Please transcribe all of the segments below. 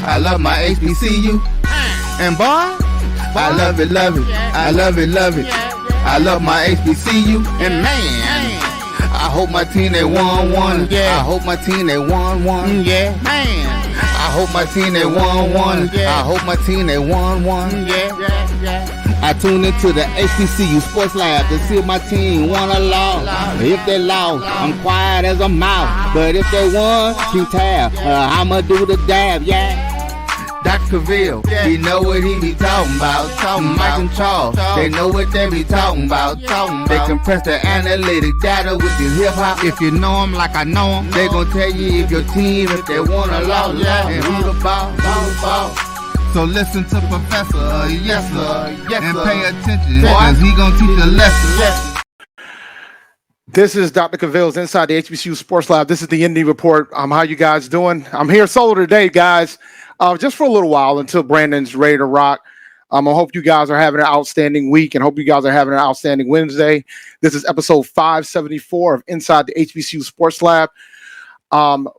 I love my HBCU. And boy, I love it, love it. I love it, love it. I love my HBCU. And man, I hope my team they won. Yeah. I hope my team they won. Yeah. Man, I hope my team they won. I hope my team they won. Yeah. I tune into the HBCU Sports Lab to see if my team won or lost. If they lost, I'm quiet as a mouse. But if they won, keep tab. I'ma do the dab, yeah. Dr. Cavil, he know what he be talking about. Mike and Charles, they know what they be talking about. They compress the analytic data with the hip hop. If you know them like I know them, they gon' tell you if your team, if they won or lost, and who the ball. So listen to Professor, yes sir, and pay attention, cause he gon' teach a lesson. This is Dr. Cavil's inside the HBCU Sports Lab. This is the Indy Report. How you guys doing? I'm here solo today, guys, just for a little while until Brandon's ready to rock. I hope you guys are having an outstanding week and hope you guys are having an outstanding Wednesday. This is episode 574 of Inside the HBCU Sports Lab.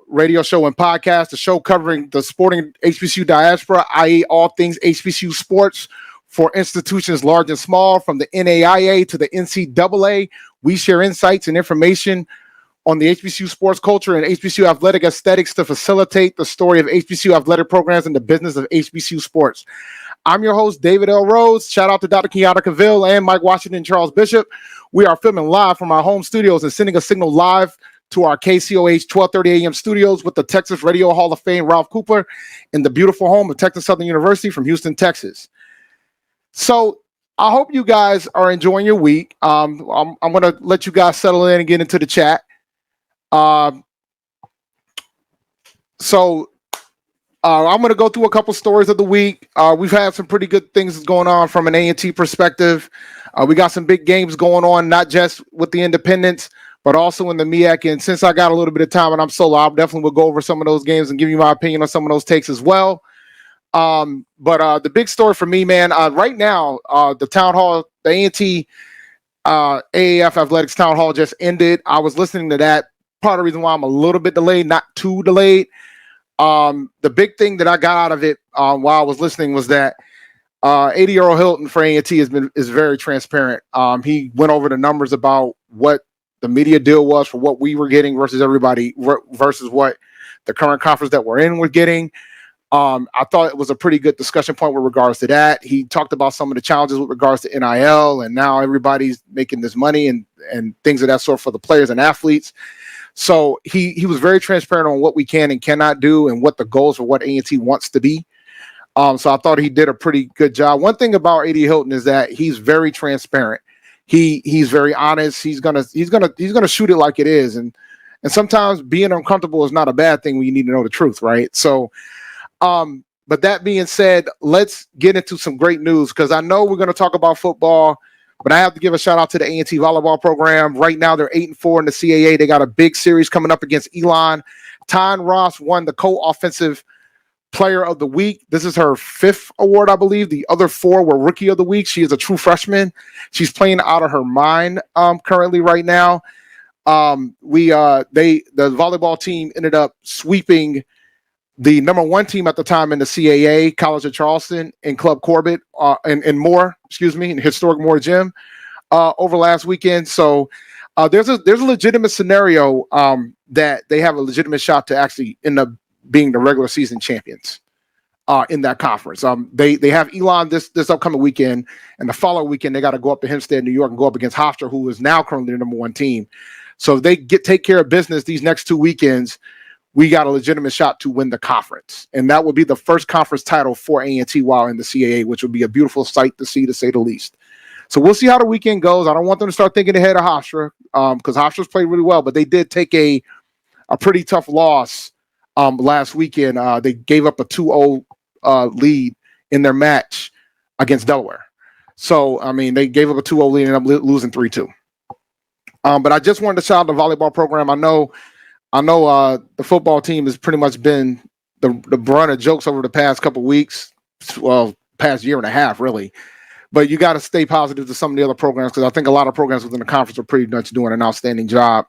Radio show and podcast, the show covering the sporting HBCU diaspora, i.e. all things HBCU sports for institutions large and small, from the NAIA to the NCAA. We share insights and information on the HBCU sports culture and HBCU athletic aesthetics to facilitate the story of HBCU athletic programs and the business of HBCU sports. I'm your host, David L. Rhodes. Shout out to Dr. Kenyatta Cavil and Mike Washington and Charles Bishop. We are filming live from our home studios and sending a signal live to our KCOH 1230 AM studios with the Texas Radio Hall of Fame, Ralph Cooper, in the beautiful home of Texas Southern University from Houston, Texas. So I hope you guys are enjoying your week. I'm going to let you guys settle in and get into the chat. I'm going to go through a couple stories of the week. We've had some pretty good things going on from an A&T perspective. We got some big games going on, not just with the independents, but also in the MEAC. And since I got a little bit of time and I'm solo, I definitely will go over some of those games and give you my opinion on some of those takes as well. But the big story for me, man, right now, the town hall, the A&T AAF Athletics Town Hall just ended. I was listening to that. Part of the reason why I'm a little bit delayed, not too delayed. The big thing that I got out of it while I was listening was that AD Hilton for A&T is very transparent. He went over the numbers about what the media deal was for what we were getting versus everybody versus what the current conference that we're in was getting. I thought it was a pretty good discussion point with regards to that. He talked about some of the challenges with regards to NIL, and now everybody's making this money and things of that sort for the players and athletes. So he was very transparent on what we can and cannot do and what the goals for what A&T wants to be. So I thought he did a pretty good job. One thing about AD Hilton is that he's very transparent. He's very honest. He's gonna shoot it like it is. And sometimes being uncomfortable is not a bad thing when you need to know the truth, right? So but that being said, let's get into some great news, because I know we're going to talk about football, but I have to give a shout out to the A&T volleyball program. Right now, they're 8-4 in the CAA. They got a big series coming up against Elon. Tyne Ross won the co-offensive player of the week. This is her 5th award, I believe. The other 4 were rookie of the week. She is a true freshman. She's playing out of her mind currently right now. The volleyball team ended up sweeping the number 1 team at the time in the CAA, College of Charleston, and Club Corbett, in historic Moore Gym over last weekend. So there's a legitimate scenario that they have a legitimate shot to actually end up being the regular season champions in that conference. They have Elon this upcoming weekend, and the following weekend they got to go up to Hempstead, New York, and go up against Hofstra, who is now currently the number 1 team. So if they take care of business these next 2 weekends, we got a legitimate shot to win the conference. And that would be the first conference title for A&T while in the CAA, which would be a beautiful sight to see, to say the least. So we'll see how the weekend goes. I don't want them to start thinking ahead of Hofstra, because Hofstra's played really well, but they did take a pretty tough loss last weekend. They gave up a 2-0 lead in their match against Delaware. So, I mean, they gave up a 2-0 lead and ended up losing 3-2. But I just wanted to shout out the volleyball program. I know the football team has pretty much been the brunt of jokes over the past couple weeks, well, past year and a half, really. But you got to stay positive to some of the other programs, because I think a lot of programs within the conference are pretty much doing an outstanding job.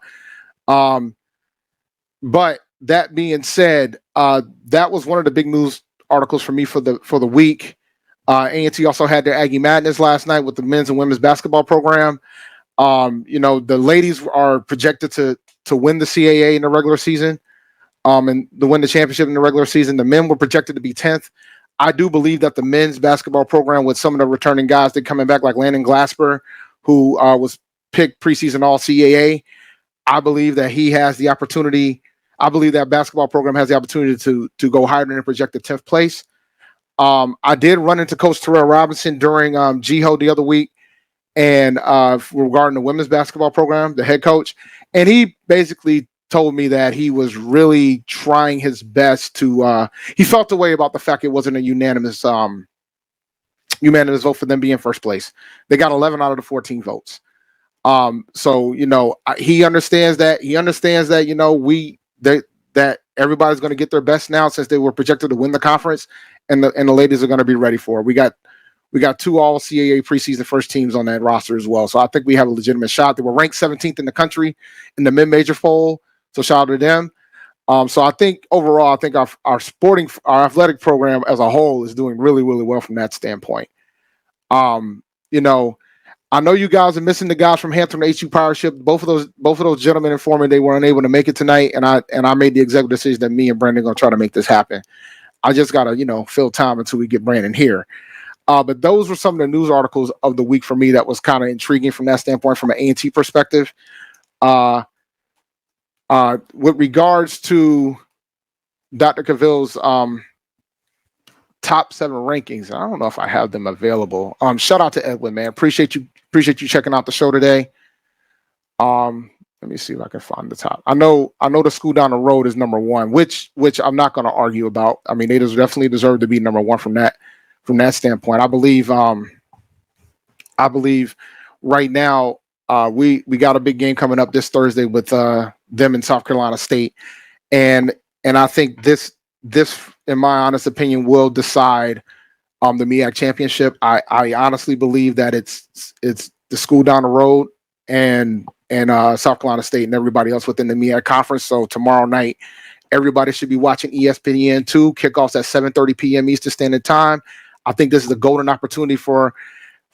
But that being said, that was one of the big news articles for me for the week. A&T also had their Aggie Madness last night with the men's and women's basketball program. The ladies are projected to win the CAA in the regular season, and to win the championship in the regular season. The men were projected to be 10th. I do believe that the men's basketball program, with some of the returning guys that coming back, like Landon Glasper, who was picked preseason All CAA, I believe that he has the opportunity. I believe that basketball program has the opportunity to go higher than a projected 10th place. I did run into Coach Terrell Robinson during GHO the other week, and regarding the women's basketball program, the head coach, and he basically told me that he was really trying his best to. He felt the way about the fact it wasn't a unanimous vote for them being first place. They got 11 out of the 14 votes. So he understands that. He understands that that everybody's going to get their best now, since they were projected to win the conference, and the ladies are going to be ready for it. We got 2 All CAA preseason first teams on that roster as well. So I think we have a legitimate shot. They were ranked 17th in the country in the mid-major poll. So shout out to them. So I think overall, I think our athletic program as a whole is doing really, really well from that standpoint. I know you guys are missing the guys from Hampton and HU Powership. Both of those gentlemen informed me they were unable to make it tonight, and I made the executive decision that me and Brandon are going to try to make this happen. I just gotta fill time until we get Brandon here. But those were some of the news articles of the week for me that was kind of intriguing from that standpoint, from an A&T perspective. With regards to Dr. Cavil's top 7 rankings, I don't know if I have them available. Shout out to Edwin, man. Appreciate you checking out the show today. Let me see if I can find the top. I know the school down the road is number 1, which I'm not going to argue about. I mean, they definitely deserve to be number 1 from that standpoint. I believe right now we got a big game coming up this Thursday with them in South Carolina State, and I think this in my honest opinion will decide the MEAC championship. I honestly believe that it's the school down the road and South Carolina State and everybody else within the MEAC conference. So tomorrow night, everybody should be watching ESPN2. Kickoffs at 7:30 p.m. Eastern Standard Time. I think this is a golden opportunity for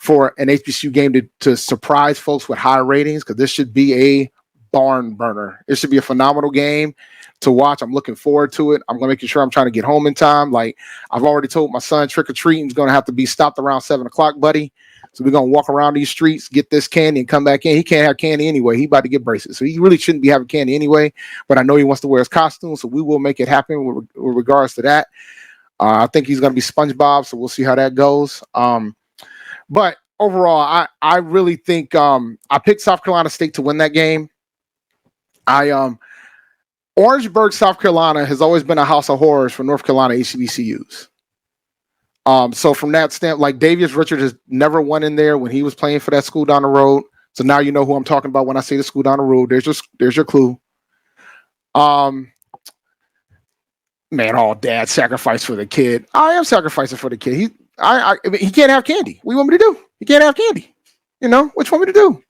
an HBCU game to surprise folks with high ratings, because this should be a barn burner. It should be a phenomenal game to watch. I'm looking forward to it. I'm going to make sure I'm trying to get home in time. Like I've already told my son, trick-or-treating is going to have to be stopped around 7 o'clock, buddy. So we're going to walk around these streets, get this candy, and come back in. He can't have candy anyway. He about to get braces. So he really shouldn't be having candy anyway. But I know he wants to wear his costume, so we will make it happen with regards to that. I think he's going to be SpongeBob, so we'll see how that goes. But overall, I really think I picked South Carolina State to win that game. Orangeburg, South Carolina has always been a house of horrors for North Carolina HBCUs. So from that standpoint, like Davius Richard has never won in there when he was playing for that school down the road. So now you know who I'm talking about when I say the school down the road. There's your clue. Man, all dad sacrifice for the kid. I am sacrificing for the kid. He can't have candy. What do you want me to do? He can't have candy. What you want me to do?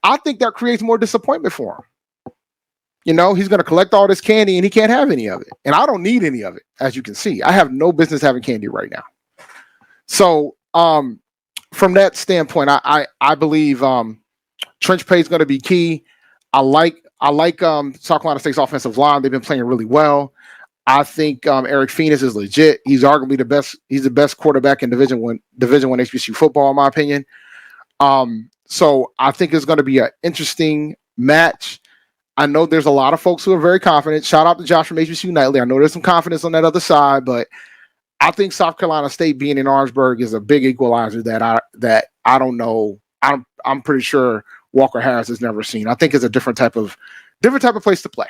I think that creates more disappointment for him. He's going to collect all this candy and he can't have any of it. And I don't need any of it. As you can see, I have no business having candy right now. So from that standpoint, I believe trench play is going to be key. I like South Carolina State's offensive line. They've been playing really well. I think Eric Phoenix is legit. He's arguably the best. He's the best quarterback in Division One HBCU football, in my opinion. So I think it's going to be an interesting match. I know there's a lot of folks who are very confident. Shout out to Josh from HBCU Nightly. I know there's some confidence on that other side, but I think South Carolina State being in Orangeburg is a big equalizer that I don't know. I'm pretty sure Walker Harris has never seen. I think it's a different type of place to play.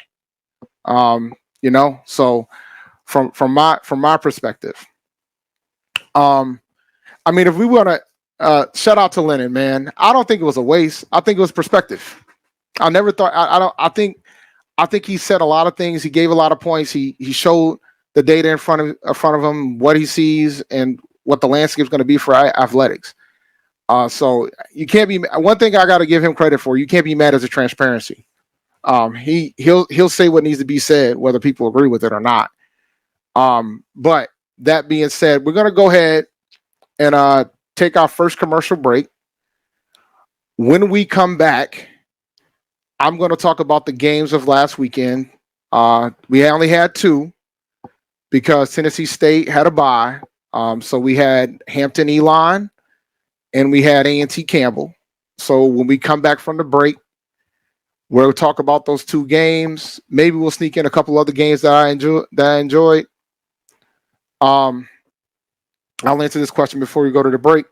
So from my perspective, if we want to shout out to Lennon, man, I don't think it was a waste. I think it was perspective. I never thought. I think he said a lot of things. He gave a lot of points. He showed the data in front of him, what he sees, and what the landscape is going to be for athletics. So you can't be. One thing I got to give him credit for: you can't be mad at the transparency. He'll say what needs to be said, whether people agree with it or not. But that being said, we're going to go ahead and take our first commercial break. When we come back, I'm going to talk about the games of last weekend. We only had 2 because Tennessee State had a bye. So we had Hampton Elon and we had A&T Campbell. So when we come back from the break, we'll talk about those 2 games. Maybe we'll sneak in a couple other games that I enjoyed. I'll answer this question before we go to the break.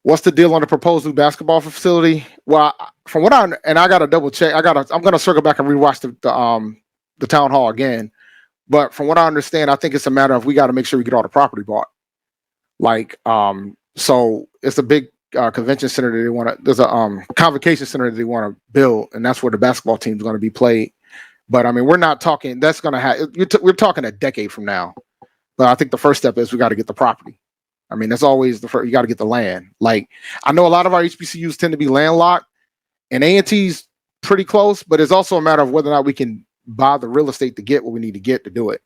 What's the deal on the proposed new basketball facility? Well, from what I got to double check. I'm going to circle back and rewatch the town hall again. But from what I understand, I think it's a matter of we got to make sure we get all the property bought. So it's a big convention center that they want to. There's a convocation center that they want to build, and that's where the basketball team is going to be played. But I mean, we're not talking. That's going to happen. We're talking a decade from now. But I think the first step is we got to get the property. I mean, that's always the first. You got to get the land. Like, I know a lot of our HBCUs tend to be landlocked, and A&T's pretty close. But it's also a matter of whether or not we can buy the real estate to get what we need to get to do it.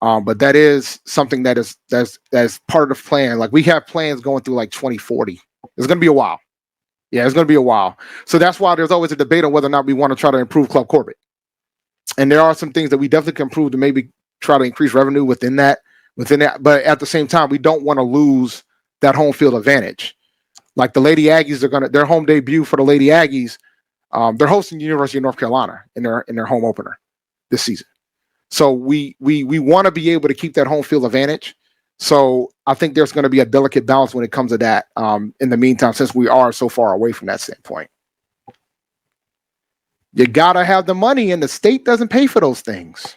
But that is something that's part of the plan. Like, we have plans going through like 2040. It's going to be a while. Yeah, it's going to be a while. So that's why there's always a debate on whether or not we want to try to improve Club Corbett. And there are some things that we definitely can improve to maybe try to increase revenue within that. But at the same time, we don't want to lose that home field advantage. Like the Lady Aggies their home debut for the Lady Aggies. They're hosting the University of North Carolina in their home opener this season. So we want to be able to keep that home field advantage. So I think there's going to be a delicate balance when it comes to that. In the meantime, since we are so far away from that standpoint, you gotta have the money, and the state doesn't pay for those things.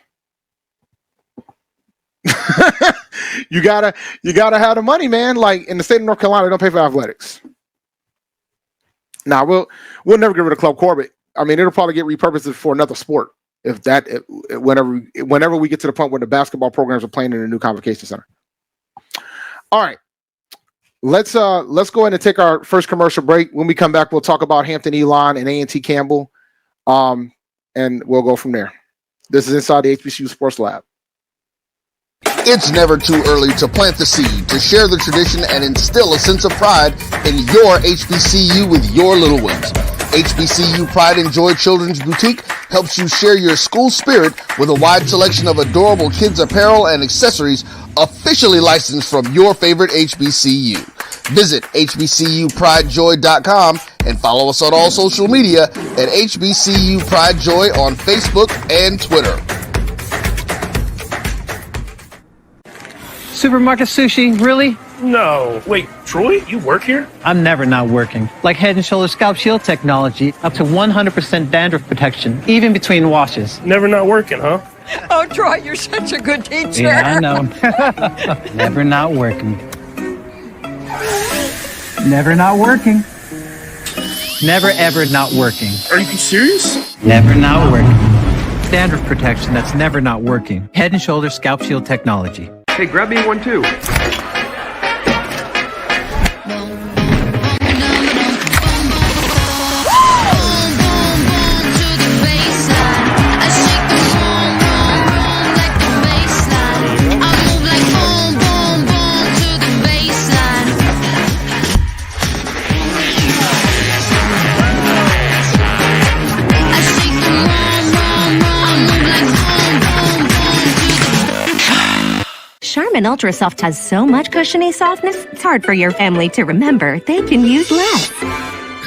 you gotta have the money, man. Like in the state of North Carolina, they don't pay for athletics. Now we'll never get rid of Club Corbett. I mean, it'll probably get repurposed for another sport whenever we get to the point where the basketball programs are playing in a new convocation center. All right, let's go ahead and take our first commercial break. When we come back, we'll talk about Hampton Elon and A&T Campbell, and we'll go from there. This is Inside the HBCU Sports Lab. It's never too early to plant the seed, to share the tradition, and instill a sense of pride in your HBCU with your little ones. HBCU Pride and Joy Children's Boutique helps you share your school spirit with a wide selection of adorable kids apparel and accessories officially licensed from your favorite HBCU. Visit hbcupridejoy.com and follow us on all social media at HBCU Pride Joy on Facebook and Twitter. Supermarket sushi, really? No. Wait, Troy, you work here? I'm never not working. Like Head & Shoulders Scalp Shield technology, up to 100% dandruff protection, even between washes. Never not working, huh? Oh, Troy, you're such a good teacher. Yeah, I know. Never not working. Never not working. Never ever not working. Are you serious? Never not working. Dandruff protection that's never not working. Head & Shoulders Scalp Shield technology. Hey, grab me one too. Charmin Ultra Soft has so much cushiony softness, it's hard for your family to remember. They can use less.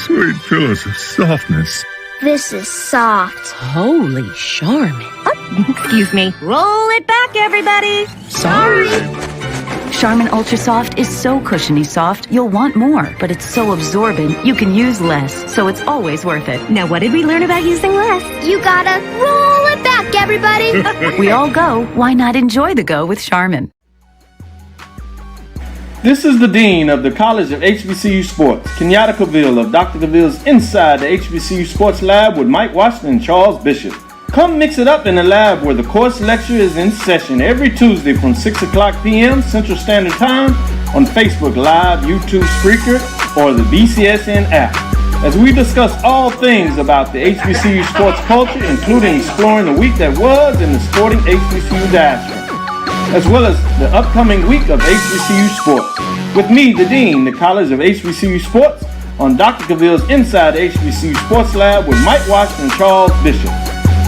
Sweet pillows of softness. This is soft. Holy Charmin. Oh, excuse me. Roll it back, everybody. Sorry. Charmin Ultra Soft is so cushiony soft, you'll want more, but it's so absorbent, you can use less, so it's always worth it. Now, what did we learn about using less? You gotta roll it back, everybody. We all go. Why not enjoy the go with Charmin? This is the Dean of the College of HBCU Sports, Kenyatta Cavil of Dr. Cavil's Inside the HBCU Sports Lab with Mike Washington and Charles Bishop. Come mix it up in the lab where the course lecture is in session every Tuesday from 6 o'clock p.m. Central Standard Time on Facebook Live, YouTube Spreaker, or the BCSN app, as we discuss all things about the HBCU sports culture, including exploring the week that was in the sporting HBCU diaspora. as well as the upcoming week of HBCU sports. With me, the Dean, the College of HBCU Sports, on Dr. Cavil's Inside the HBCU Sports Lab with Mike Washington and Charles Bishop.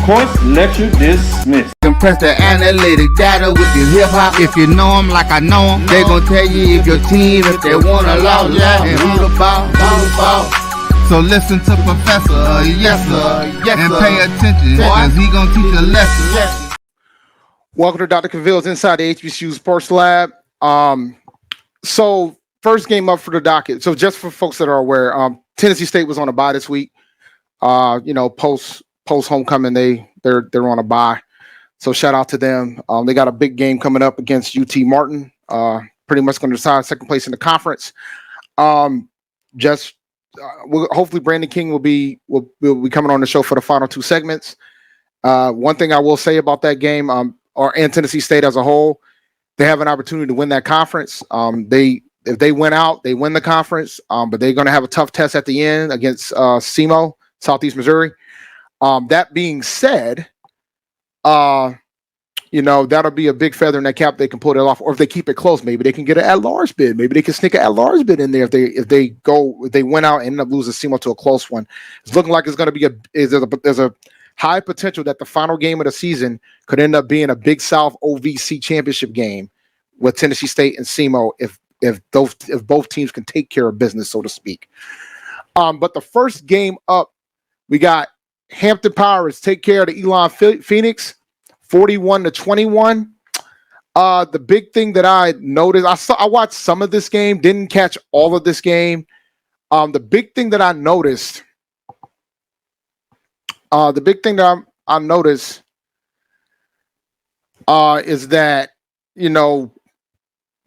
Course lecture dismissed. Compress the analytic data with your hip hop. If you know them like I know them, they gon' tell you if your team, if they wanna lose, and who the ball. So listen to Professor, yes sir, and pay attention, cause he gon' teach a lesson. Welcome to Dr. Cavil's Inside the HBCU Sports Lab. So first game up for the docket. So just for folks that are aware, Tennessee State was on a bye this week. Post homecoming, they're on a bye. So shout out to them. They got a big game coming up against UT Martin. Pretty much going to decide second place in the conference. Hopefully Brandon King will be coming on the show for the final two segments. One thing I will say about that game, and Tennessee State as a whole, they have an opportunity to win that conference. If they win out, they win the conference. But they're going to have a tough test at the end against SEMO, Southeast Missouri. That being said, that'll be a big feather in that cap. They can pull it off, or if they keep it close, maybe they can get an at-large bid. Maybe they can sneak an at-large bid in there if they win out and end up losing SEMO to a close one. It's looking like it's going to be there's a high potential that the final game of the season could end up being a Big South OVC championship game with Tennessee State and SEMO if both teams can take care of business, so to speak. But the first game up, we got Hampton Pirates take care of the Elon Phoenix, 41-21. The big thing that I noticed, I watched some of this game, didn't catch all of this game. The big thing that I noticed, is that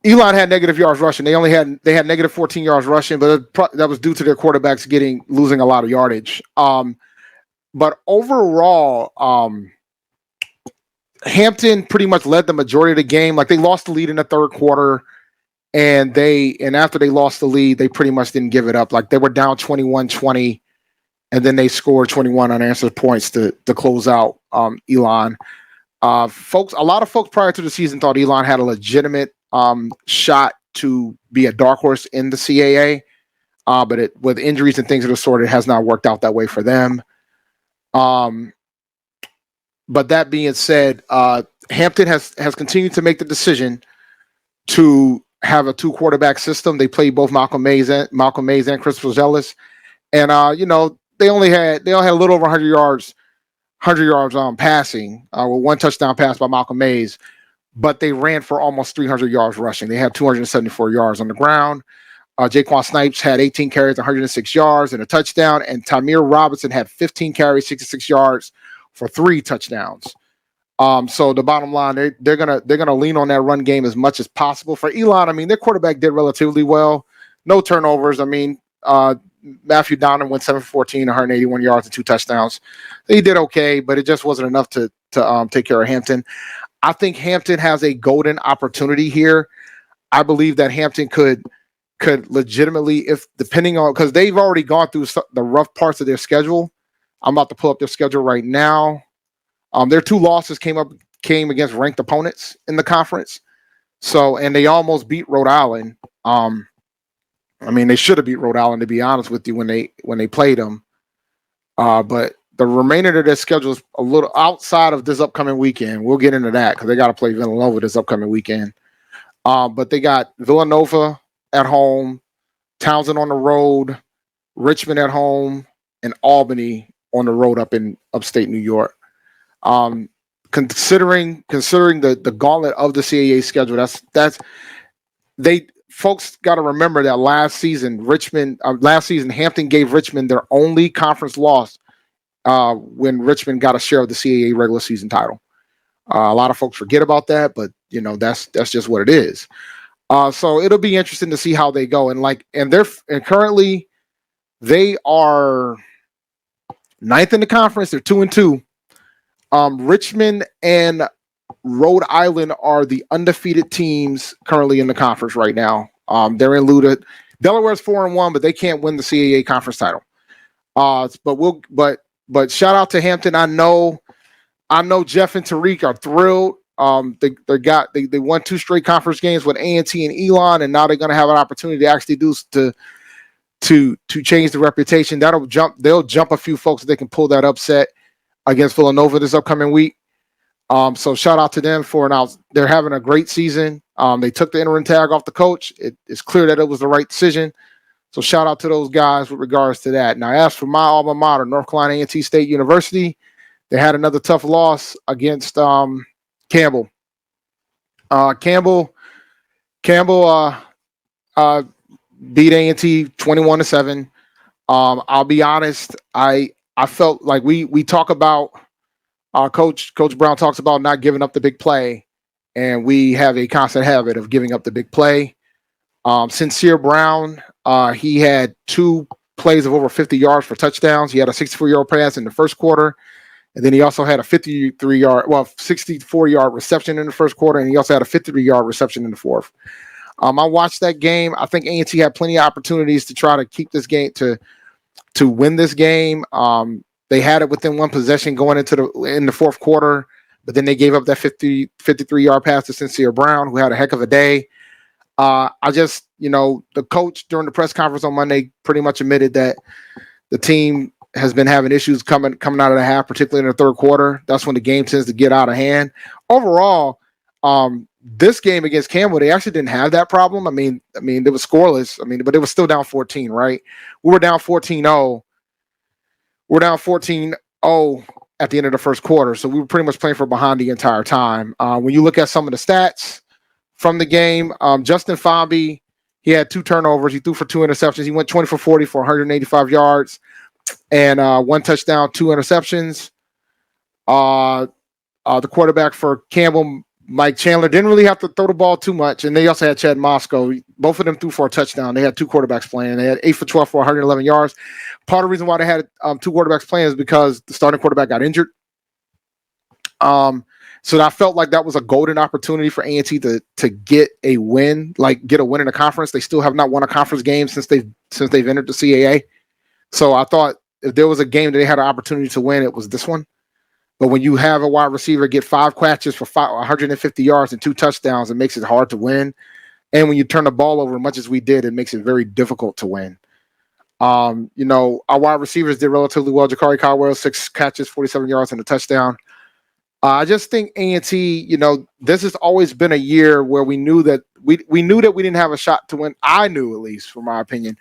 Elon had negative yards rushing. They had negative 14 yards rushing, but that was due to their quarterbacks losing a lot of yardage. But overall, Hampton pretty much led the majority of the game. Like, they lost the lead in the third quarter, and after they lost the lead, they pretty much didn't give it up. Like, they were down 21-20, and then they scored 21 unanswered points to close out Elon. A lot of folks prior to the season thought Elon had a legitimate shot to be a dark horse in the CAA, but with injuries and things of the sort, it has not worked out that way for them. But that being said, Hampton has continued to make the decision to have a 2-quarterback system. They played both Malcolm Mays and Christopher Zealous, and they only had a little over 100 yards passing, with one touchdown pass by Malcolm Mays, but they ran for almost 300 yards rushing. They had 274 yards on the ground. Jaquan Snipes had 18 carries, 106 yards, and a touchdown. And Tamir Robinson had 15 carries, 66 yards for 3 touchdowns. So the bottom line, they're gonna lean on that run game as much as possible. For Elon, I mean, their quarterback did relatively well. No turnovers. I mean, Matthew Donnan went 7 for 14, 181 yards and 2 touchdowns. He did okay, but it just wasn't enough to take care of Hampton. I think Hampton has a golden opportunity here. I believe that Hampton could legitimately, because they've already gone through the rough parts of their schedule. I'm about to pull up their schedule right now. Their 2 losses came against ranked opponents in the conference. And they almost beat Rhode Island. They should have beat Rhode Island, to be honest with you, when they played them. But the remainder of their schedule is a little outside of this upcoming weekend. We'll get into that because they got to play Villanova this upcoming weekend. But they got Villanova at home, Townsend on the road, Richmond at home, and Albany on the road up in upstate New York. Considering the gauntlet of the CAA schedule, folks got to remember that last season Hampton gave Richmond their only conference loss when Richmond got a share of the CAA regular season title. A lot of folks forget about that, but that's just what it is. So it'll be interesting to see how they go. And currently they are 9th in the conference. They're 2-2. Richmond and Rhode Island are the undefeated teams currently in the conference right now. They're in Luda. Delaware's 4-1, but they can't win the CAA conference title. But shout out to Hampton. I know Jeff and Tariq are thrilled They won 2 straight conference games with A&T and Elon, and now they're going to have an opportunity to actually to change the reputation. They'll jump a few folks if they can pull that upset against Villanova this upcoming week. So shout out to them they're having a great season. They took the interim tag off the coach. It's clear that it was the right decision. So shout out to those guys with regards to that. Now, as for my alma mater, North Carolina A&T State University, they had another tough loss against Campbell. Campbell beat A&T 21-7. I'll be honest, I felt like we talk about Coach Brown talks about not giving up the big play, and we have a constant habit of giving up the big play. Sincere Brown, he had 2 plays of over 50 yards for touchdowns. He had a 64-yard pass in the first quarter, and then he also had a 64-yard reception in the first quarter, and he also had a 53-yard reception in the fourth. I watched that game. I think A&T had plenty of opportunities to try to keep this game to win this game. They had it within 1 possession going in the fourth quarter, but then they gave up that 53-yard pass to Sincere Brown, who had a heck of a day. The coach during the press conference on Monday pretty much admitted that the team has been having issues coming out of the half, particularly in the third quarter. That's when the game tends to get out of hand. Overall, this game against Campbell, they actually didn't have that problem. I mean, it was scoreless. But it was still down 14, right? We were down 14-0. We're down 14-0 at the end of the first quarter, so we were pretty much playing for behind the entire time. When you look at some of the stats from the game, Justin Fomby, he had 2 turnovers. He threw for 2 interceptions. He went 20 for 40 for 185 yards and 1 touchdown, 2 interceptions. The quarterback for Campbell, Mike Chandler, didn't really have to throw the ball too much, and they also had Chad Moscow. Both of them threw for a touchdown. They had 2 quarterbacks playing. They had 8 for 12 for 111 yards. Part of the reason why they had 2 quarterbacks playing is because the starting quarterback got injured. So I felt like that was a golden opportunity for A&T to get a win, get a win in the conference. They still have not won a conference game since they've entered the CAA. So I thought if there was a game that they had an opportunity to win, it was this one. But when you have a wide receiver get 5 catches for 150 yards and 2 touchdowns, it makes it hard to win. And when you turn the ball over as much as we did, it makes it very difficult to win. Our wide receivers did relatively well. Jakari Caldwell, 6 catches, 47 yards and a touchdown. I just think A&T, this has always been a year where we knew that we didn't have a shot to win. I knew, at least from my opinion,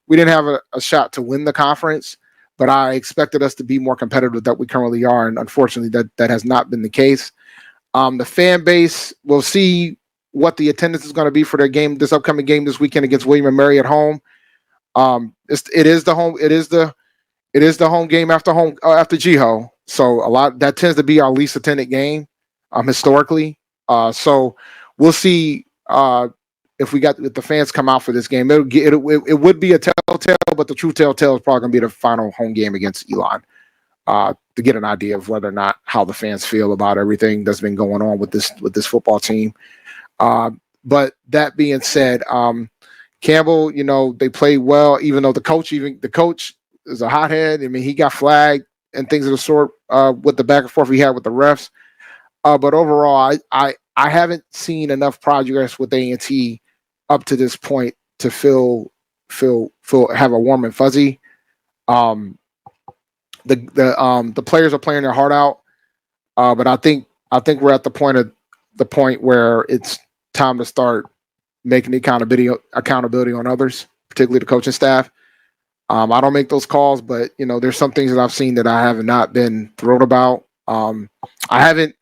we didn't have a shot to win the conference, but I expected us to be more competitive than we currently are. And unfortunately, that has not been the case. The fan base, will see what the attendance is going to be for their game, this upcoming game this weekend against William & Mary at home. It is the home game after GHO. So that tends to be our least attended game, historically. So we'll see if the fans come out for this game. It would be a telltale, but the true telltale is probably going to be the final home game against Elon, to get an idea of whether or not how the fans feel about everything that's been going on with this football team. But that being said, Campbell, they played well, even though the coach is a hothead. He got flagged and things of the sort with the back and forth he had with the refs. But overall, I haven't seen enough progress with A&T up to this point to have a warm and fuzzy. The players are playing their heart out, but I think we're at the point where it's time to start making the accountability on others, particularly the coaching staff. I don't make those calls, but there's some things that I've seen that I have not been thrilled about. I haven't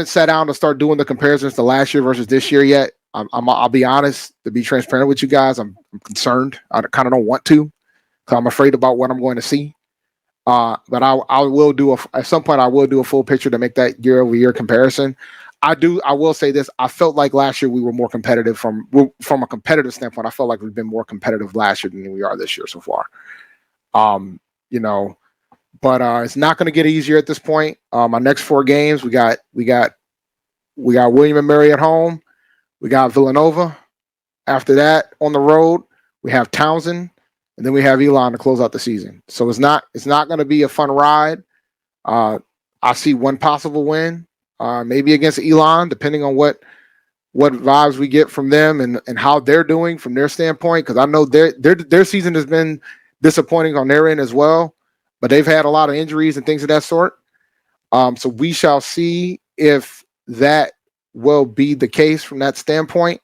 sat down to start doing the comparisons to last year versus this year yet. I'll be honest, to be transparent with you guys. I'm concerned. I kind of don't want to, because I'm afraid about what I'm going to see. But I will do at some point. I will do a full picture to make that year-over-year comparison. I will say this. I felt like last year we were more competitive from a competitive standpoint. I felt like we've been more competitive last year than we are this year so far. But it's not going to get easier at this point. My next 4 games, we got William & Mary at home. We got Villanova. After that, on the road, we have Townsend, and then we have Elon to close out the season. So it's not going to be a fun ride. I see one possible win. maybe against Elon, depending on what vibes we get from them and how they're doing from their standpoint. Because I know their season has been disappointing on their end as well, but they've had a lot of injuries and things of that sort. So we shall see if that will be the case from that standpoint.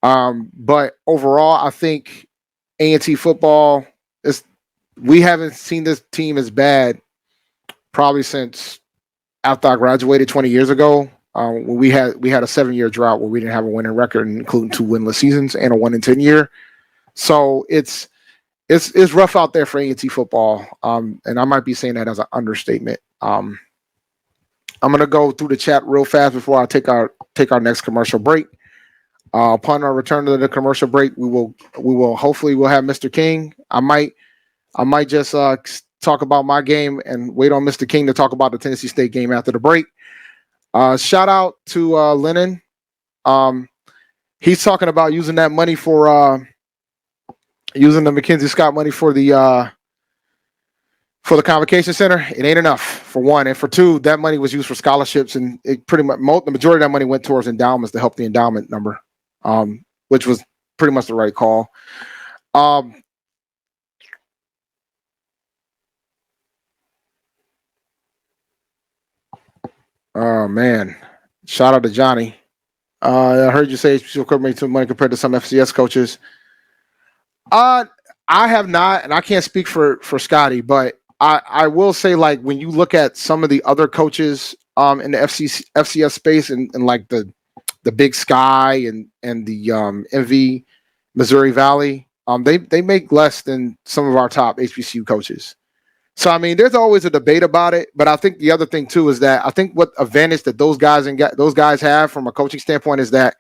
But overall, I think A&T football we haven't seen this team as bad probably since after I graduated 20 years ago. When we had a 7-year drought where we didn't have a winning record, including 2 winless seasons and a 1-10 year. So it's rough out there for A&T football. And I might be saying that as an understatement. I'm gonna go through the chat real fast before I take our next commercial break. Upon our return to the commercial break, we will hopefully we'll have Mr. King. I might just talk about my game and wait on Mr. King to talk about the Tennessee State game after the break. Shout out to Lennon. He's talking about using that money for using the Mackenzie Scott money for the Convocation Center. It ain't enough, for one, and for two, that money was used for scholarships, and it pretty much the majority of that money went towards endowments to help the endowment number, which was pretty much the right call. Oh man, shout out to Johnny. I heard you say HBCU coach made too much money compared to some FCS coaches. I have not, and I can't speak for Scotty, but I will say, like, when you look at some of the other coaches in the FCS space and like the Big Sky and the MV Missouri Valley, they make less than some of our top HBCU coaches. So I mean, there's always a debate about it, but I think the other thing too is that I think what advantage that those guys have from a coaching standpoint is that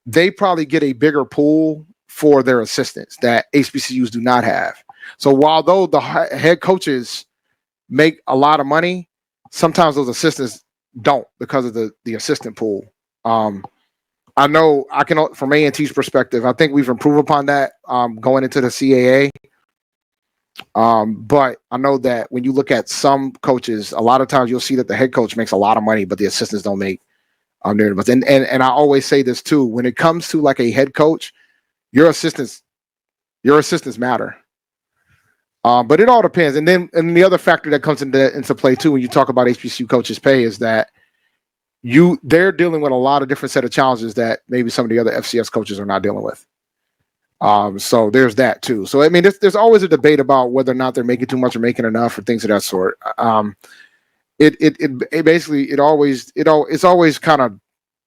they probably get a bigger pool for their assistants that HBCUs do not have. So while though the head coaches make a lot of money, sometimes those assistants don't because of the assistant pool. I know I can, from A&T's perspective, I think we've improved upon that going into the CAA. But I know that when you look at some coaches, a lot of times you'll see that the head coach makes a lot of money, but the assistants don't make nearly much. And I always say this too, when it comes to like a head coach, your assistants matter. But it all depends. And the other factor that comes into play too when you talk about HBCU coaches' pay is that they're dealing with a lot of different set of challenges that maybe some of the other FCS coaches are not dealing with. So there's that too. So I mean, there's always a debate about whether or not they're making too much or making enough or things of that sort. It's always kind of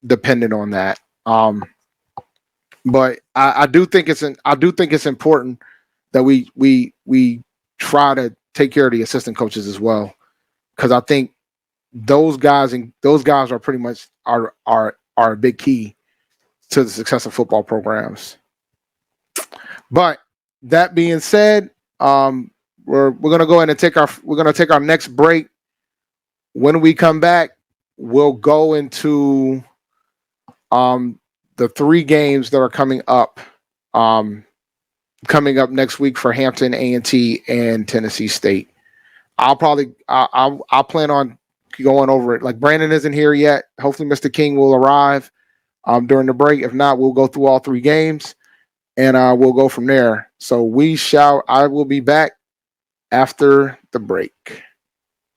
dependent on that. But I do think it's important that we try to take care of the assistant coaches as well, because I think those guys are pretty much are a big key to the success of football programs. But that being said, we're gonna go ahead and take our next break. When we come back, we'll go into the 3 games that are coming up next week for Hampton, A&T, and Tennessee State. I'll plan on going over it. Like, Brandon isn't here yet. Hopefully Mr. King will arrive during the break. If not, we'll go through all 3 games and we'll go from there. So I will be back after the break.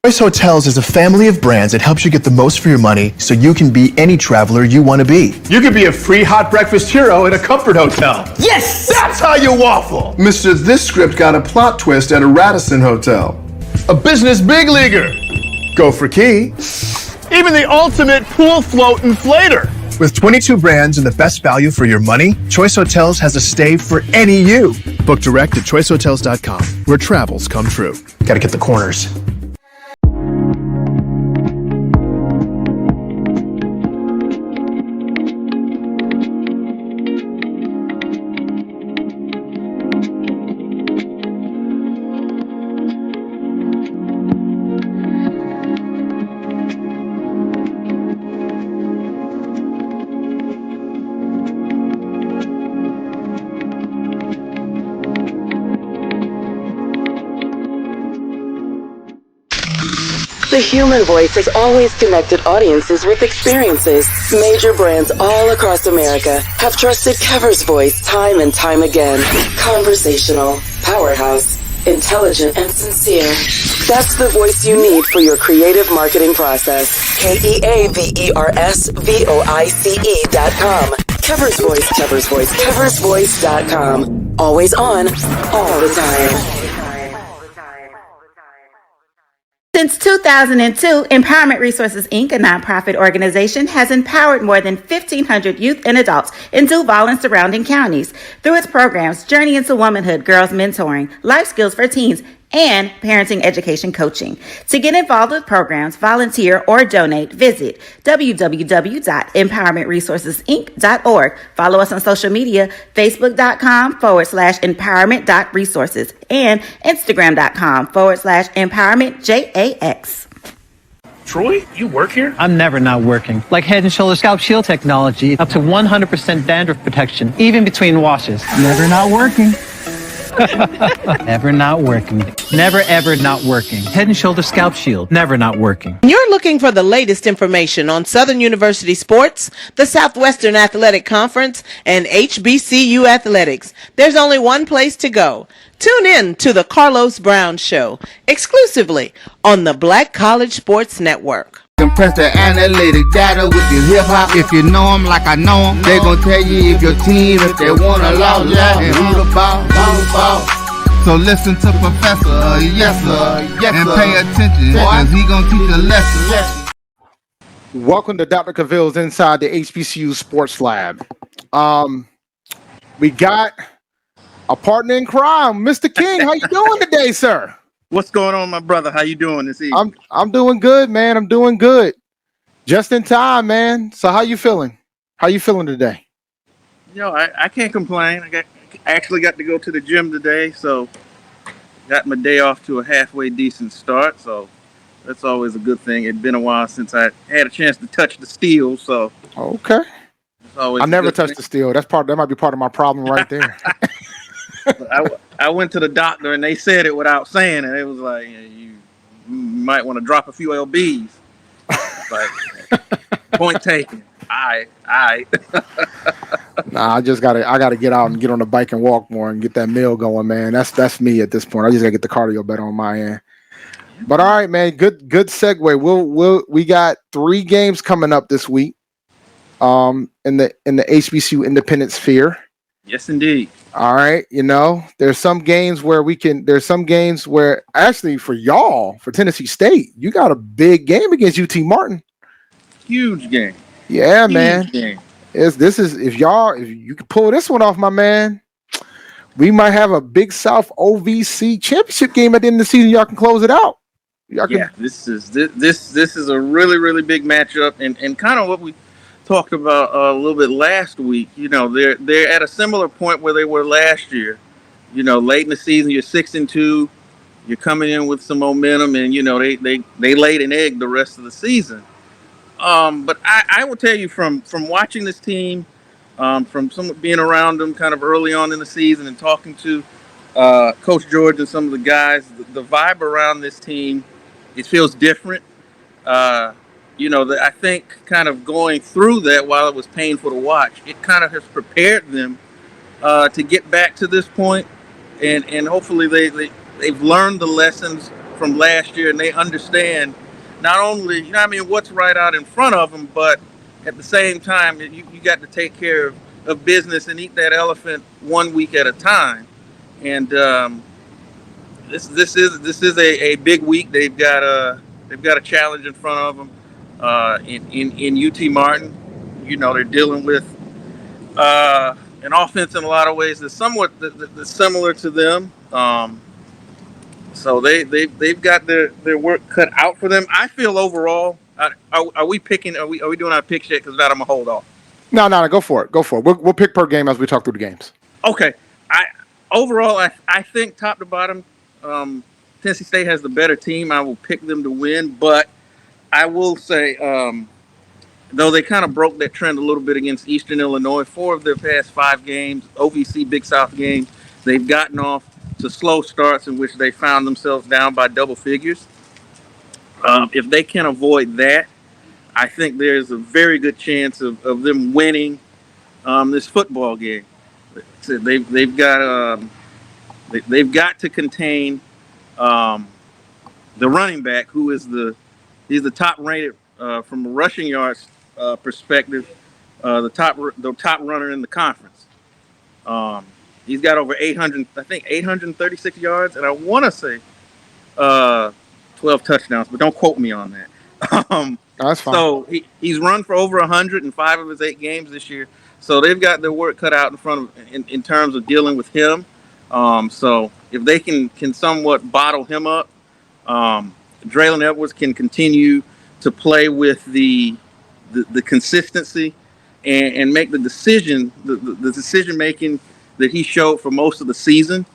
Choice Hotels is a family of brands that helps you get the most for your money so you can be any traveler you want to be. You could be a free hot breakfast hero in a comfort hotel. Yes! That's how you waffle! Mr. This script got a plot twist at a Radisson hotel. A business big leaguer. Go for key. Even the ultimate pool float inflator. With 22 brands and the best value for your money, Choice Hotels has a stay for any you. Book direct at choicehotels.com, where travels come true. Gotta get the corners. The human voice has always connected audiences with experiences. Major brands all across America have trusted CAVIL'S voice time and time again. Conversational, powerhouse, intelligent, and sincere. That's the voice you need for your creative marketing process. KEAVERSVOICE.com. CAVIL'S Voice, CAVIL'S Voice, CAVIL'sVoice.com. Always on, all the time. Since 2002, Empowerment Resources, Inc., a nonprofit organization, has empowered more than 1,500 youth and adults in Duval and surrounding counties through its programs Journey into Womanhood, Girls Mentoring, Life Skills for Teens, and Parenting Education Coaching. To get involved with programs, volunteer, or donate, visit www.empowermentresourcesinc.org. Follow us on social media, facebook.com/empowerment.resources and instagram.com/empowermentJAX. Troy, you work here? I'm never not working. Like Head & Shoulders Scalp Shield technology, up to 100% dandruff protection, even between washes. Never not working. Never not working. Never ever not working. Head & Shoulders Scalp Shield. Never not working. You're looking for the latest information on Southern University sports, the Southwestern Athletic Conference, and HBCU athletics. There's only one place to go. Tune in to the Carlos Brown Show, exclusively on the Black College Sports Network. Compress the analytic data with your hip-hop. If you know them like I know them, they gon' tell you if your team, if they wanna lose, and who the ball. So listen to Professor, yes sir, and pay attention, cause he gon' teach a lesson. Welcome to Dr. Cavil's inside the HBCU Sports Lab. We got a partner in crime, Mr. King. How you doing today, sir? What's going on, my brother? How you doing this evening? I'm doing good, man. I'm doing good. Just in time, man. So how you feeling? How you feeling today? I can't complain. I actually got to go to the gym today, so got my day off to a halfway decent start. So that's always a good thing. It'd been a while since I had a chance to touch the steel, so okay. I never touched the steel. That might be part of my problem right there. I went to the doctor and they said it without saying it. It was like, you might want to drop a few lbs. Like, point taken. All right. Nah, I gotta get out and get on the bike and walk more and get that meal going, man. That's me at this point. I just gotta get the cardio better on my end. But all right, man. Good segue. We got 3 games coming up this week. In the HBCU independent sphere. Yes, indeed. All right, there's some games where actually for y'all, for Tennessee State, you got a big game against UT Martin. Huge game. Yeah, Huge man. Game. If you can pull this one off, my man, we might have a Big South OVC championship game at the end of the season. Y'all can close it out. This is a really, really big matchup, and kind of what we talked about a little bit last week. They're at a similar point where they were last year. Late in the season, you're 6-2, you're coming in with some momentum, and they laid an egg the rest of the season. But I will tell you from watching this team, from being around them kind of early on in the season and talking to Coach George and some of the guys, the vibe around this team, it feels different. I think kind of going through that, while it was painful to watch, it kind of has prepared them to get back to this point, and hopefully they've learned the lessons from last year, and they understand not only what's right out in front of them, but at the same time you got to take care of business and eat that elephant 1 week at a time. And this is a big week. They've got a challenge in front of them. In UT Martin, they're dealing with an offense in a lot of ways that's somewhat similar to them. So they've got their work cut out for them. I feel overall, are we doing our picks yet? Because that I'm gonna hold off. No, go for it. We'll pick per game as we talk through the games. Okay. I think top to bottom, Tennessee State has the better team. I will pick them to win, but I will say, though they kind of broke that trend a little bit against Eastern Illinois, 4 of their past 5 games, OVC Big South games, they've gotten off to slow starts in which they found themselves down by double figures. If they can avoid that, I think there's a very good chance of them winning this football game. So they've got to contain the running back, who is he's the top rated from a rushing yards perspective, the top runner in the conference. He's got over 836 yards, and I want to say 12 touchdowns, but don't quote me on that. That's fine. So he's run for over 100 in 5 of his 8 games this year. So they've got their work cut out in front of in terms of dealing with him. So if they can somewhat bottle him up, Draylon Edwards can continue to play with the consistency and make the decision making that he showed for most of the season.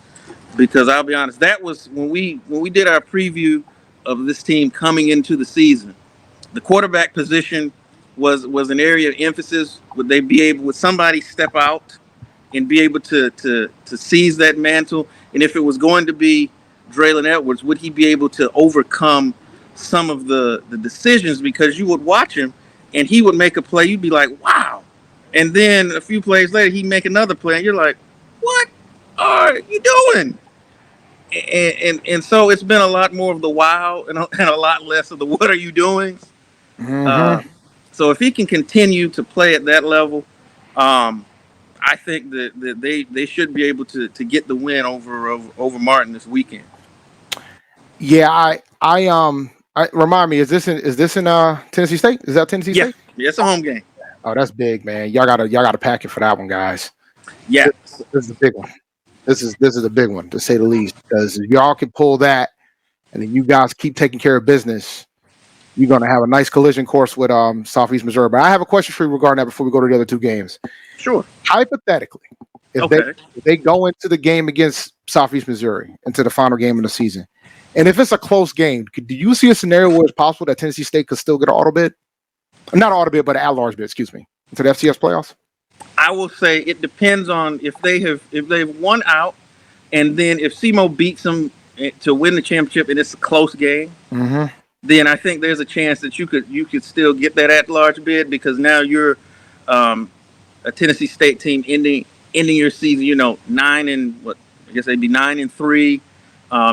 Because I'll be honest, that was when we did our preview of this team coming into the season. The quarterback position was an area of emphasis. Would somebody step out and be able to seize that mantle? And if it was going to be Draylon Edwards, would he be able to overcome some of the decisions? Because you would watch him and he would make a play, you'd be like, wow. And then a few plays later, he'd make another play and you're like, what are you doing? And so it's been a lot more of the wow and a lot less of the what are you doing? So if he can continue to play at that level, I think that they should be able to get the win over Martin this weekend. Yeah, I remind me, is this in Tennessee State? Is that Tennessee State? Yeah, it's a home game. Oh, that's big, man. Y'all gotta pack it for that one, guys. Yeah, this is the big one. This is a big one, to say the least, because if y'all can pull that and then you guys keep taking care of business, you're going to have a nice collision course with Southeast Missouri. But I have a question for you regarding that before we go to the other 2 games. Sure. Hypothetically, if they go into the game against Southeast Missouri, into the final game of the season, and if it's a close game, do you see a scenario where it's possible that Tennessee State could still get an auto bid? Not auto bid, but an at-large bid, excuse me, into the FCS playoffs? I will say it depends on if they've won out, and then if SEMO beats them to win the championship and it's a close game, then I think there's a chance that you could still get that at-large bid, because now you're a Tennessee State team ending your season, 9-3.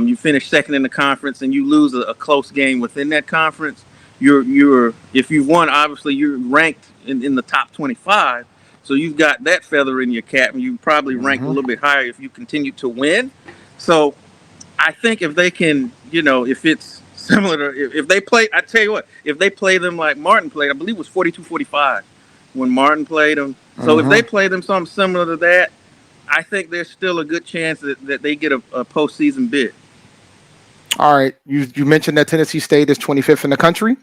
You finish second in the conference and you lose a close game within that conference. You're if you've won, obviously you're ranked in the top 25. So you've got that feather in your cap, and you probably rank a little bit higher if you continue to win. So I think if they can, if it's similar to, if they play, I tell you what, if they play them like Martin played, I believe it was 42-45 when Martin played them. So if they play them something similar to that, I think there's still a good chance that they get a postseason bid. All right. You mentioned that Tennessee State is 25th in the country.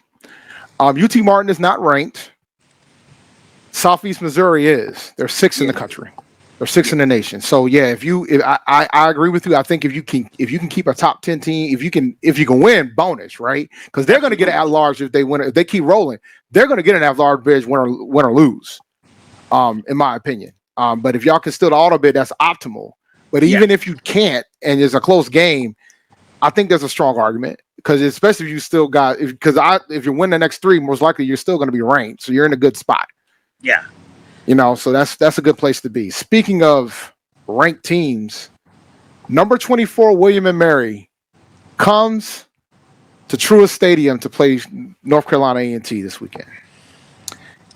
UT Martin is not ranked. Southeast Missouri is. They're 6th in the country. They're 6th in the nation. So yeah, I agree with you. I think if you can keep a top 10 team, if you can win, bonus, right? Because they're going to get an at-large if they win. If they keep rolling, they're going to get an at-large bid, win or lose. In my opinion. But if y'all can still auto bid, that's optimal. But even if you can't, and it's a close game, I think there's a strong argument, because especially if you still got, if you win the next 3, most likely you're still going to be ranked, so you're in a good spot. Yeah. So that's a good place to be. Speaking of ranked teams, number 24 William & Mary comes to Truist Stadium to play North Carolina A&T this weekend.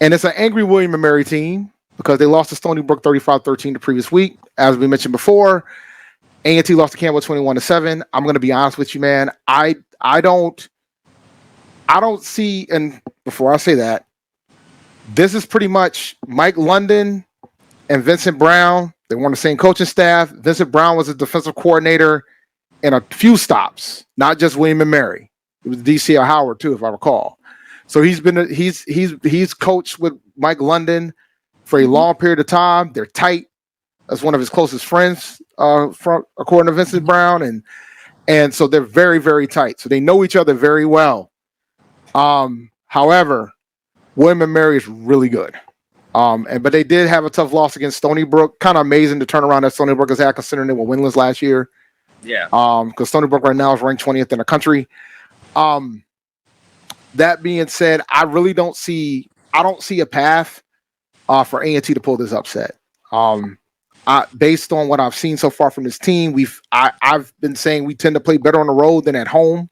And it's an angry William & Mary team because they lost to Stony Brook 35-13 the previous week. As we mentioned before, A&T lost to Campbell 21-7. I'm going to be honest with you, man. I don't see, and before I say that, this is pretty much Mike London and Vincent Brown. They were on the same coaching staff. Vincent Brown was a defensive coordinator in a few stops, not just William & Mary. It was DCL Howard too, if I recall. So he's coached with Mike London for a long period of time. They're tight. That's one of his closest friends, according to Vincent Brown, and so they're very, very tight. So they know each other very well. However, William & Mary is really good. But they did have a tough loss against Stony Brook. Kind of amazing to turn around that Stony Brook has had, considering they were winless last year. Yeah. Because Stony Brook right now is ranked 20th in the country. that being said, I really don't see a path for A&T to pull this upset. Based on what I've seen so far from this team, I've been saying we tend to play better on the road than at home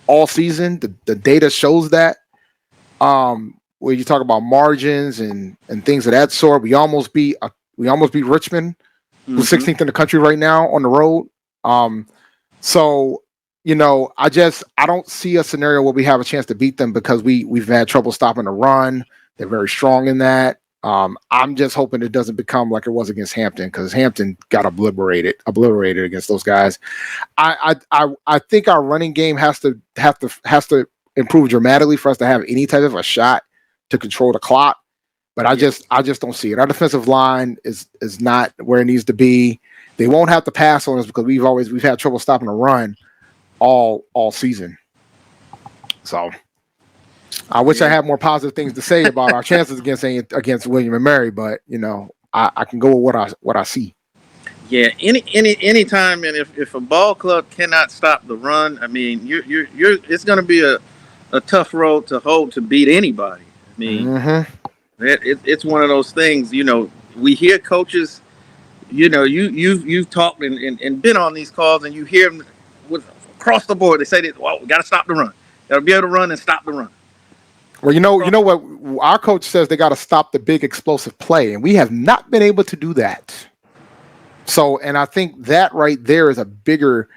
all season. The data shows that. Where you talk about margins and things of that sort, we almost beat Richmond, who's 16th in the country right now on the road. So I don't see a scenario where we have a chance to beat them because we've had trouble stopping the run. They're very strong in that. I'm just hoping it doesn't become like it was against Hampton, because Hampton got obliterated against those guys. I think our running game has to improve dramatically for us to have any type of a shot to control the clock. But I just don't see it. Our defensive line is not where it needs to be. They won't have to pass on us because we've had trouble stopping the run all season. So I wish I had more positive things to say about our chances against William and Mary, but I can go with what I see. Yeah, any time, and if a ball club cannot stop the run, I mean, it's going to be a tough road to hold to beat anybody. I mean, it's one of those things. We hear coaches. You've talked and been on these calls, and you hear them across the board. They say that, well, we got to stop the run. Got to be able to run and stop the run. Well, you know what our coach says, they got to stop the big explosive play, and we have not been able to do that. So, and I think that right there is a bigger